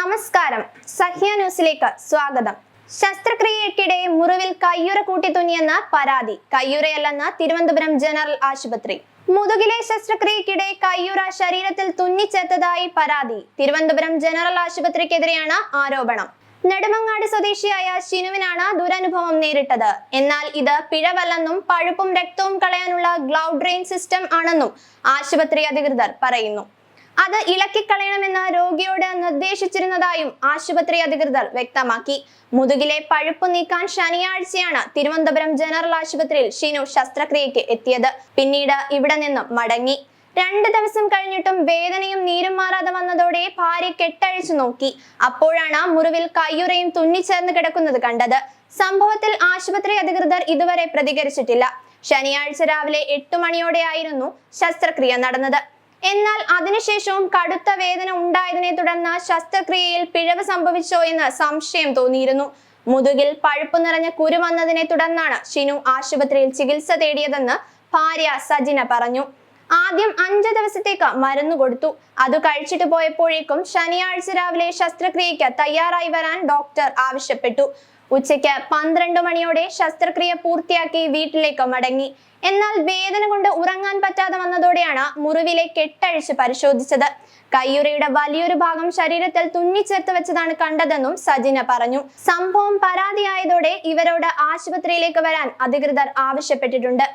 നമസ്കാരം, സഹ്യ ന്യൂസിലേക്ക് സ്വാഗതം. ശസ്ത്രക്രിയയ്ക്കിടെ മുറിവിൽ കയ്യുറ കൂട്ടി തുന്നിയെന്ന് പരാതി. കയ്യുറയല്ലെന്ന് തിരുവനന്തപുരം ജനറൽ ആശുപത്രി. മുതുകിലെ ശസ്ത്രക്രിയയ്ക്കിടെ കയ്യുറ ശരീരത്തിൽ തുന്നിച്ചേർത്തതായി പരാതി. തിരുവനന്തപുരം ജനറൽ ആശുപത്രിക്കെതിരെയാണ് ആരോപണം. നെടുമങ്ങാട് സ്വദേശിയായ ഷിനുവിനാണ് ദുരനുഭവം നേരിട്ടത്. എന്നാൽ ഇത് പിഴവല്ലെന്നും പഴുപ്പും രക്തവും കളയാനുള്ള ഗ്ലൗ ഡ്രെയിൻ സിസ്റ്റം ആണെന്നും ആശുപത്രി അധികൃതർ പറയുന്നു. അത് ഇളക്കിക്കളയണമെന്ന് രോഗിയോട് നിർദ്ദേശിച്ചിരുന്നതായും ആശുപത്രി അധികൃതർ വ്യക്തമാക്കി. മുതുകിലെ പഴുപ്പ് നീക്കാൻ ശനിയാഴ്ചയാണ് തിരുവനന്തപുരം ജനറൽ ആശുപത്രിയിൽ ഷിനു ശസ്ത്രക്രിയയ്ക്ക് എത്തിയത്. പിന്നീട് ഇവിടെ നിന്നും മടങ്ങി. 2 ദിവസം കഴിഞ്ഞിട്ടും വേദനയും നീരും മാറാതെ വന്നതോടെ ഭാര്യ കെട്ടഴിച്ചു നോക്കി. അപ്പോഴാണ് മുറിവിൽ കയ്യുറയും തുന്നിച്ചേർന്ന് കിടക്കുന്നത് കണ്ടത്. സംഭവത്തിൽ ആശുപത്രി അധികൃതർ ഇതുവരെ പ്രതികരിച്ചിട്ടില്ല. ശനിയാഴ്ച രാവിലെ 8 മണിയോടെയായിരുന്നു ശസ്ത്രക്രിയ നടന്നത്. എന്നാൽ അതിനുശേഷവും കടുത്ത വേദന ഉണ്ടായതിനെ തുടർന്ന് ശസ്ത്രക്രിയയിൽ പിഴവ് സംഭവിച്ചോ എന്ന് സംശയം തോന്നിയിരുന്നു. മുതുകിൽ പഴുപ്പ് നിറഞ്ഞ കുരു വന്നതിനെ തുടർന്നാണ് ഷിനു ആശുപത്രിയിൽ ചികിത്സ തേടിയതെന്ന് ഭാര്യ സജിന പറഞ്ഞു. ആദ്യം 5 ദിവസത്തേക്ക് മരുന്ന് കൊടുത്തു. അത് കഴിച്ചിട്ട് പോയപ്പോഴേക്കും ശനിയാഴ്ച രാവിലെ ശസ്ത്രക്രിയയ്ക്ക് തയ്യാറായി വരാൻ ഡോക്ടർ ആവശ്യപ്പെട്ടു. ഉച്ചയ്ക്ക് 12 മണിയോടെ ശസ്ത്രക്രിയ പൂർത്തിയാക്കി വീട്ടിലേക്ക് മടങ്ങി. എന്നാൽ വേദന കൊണ്ട് ഉറങ്ങാൻ പറ്റാതെ വന്നതോടെയാണ് മുറിവിലെ കെട്ടഴിച്ച് പരിശോധിച്ചത്. കയ്യുറയുടെ വലിയൊരു ഭാഗം ശരീരത്തിൽ തുന്നിച്ചേർത്ത് വെച്ചതാണ് കണ്ടതെന്നും സജിന പറഞ്ഞു. സംഭവം പരാതിയായതോടെ ഇവരോട് ആശുപത്രിയിലേക്ക് വരാൻ അധികൃതർ ആവശ്യപ്പെട്ടിട്ടുണ്ട്.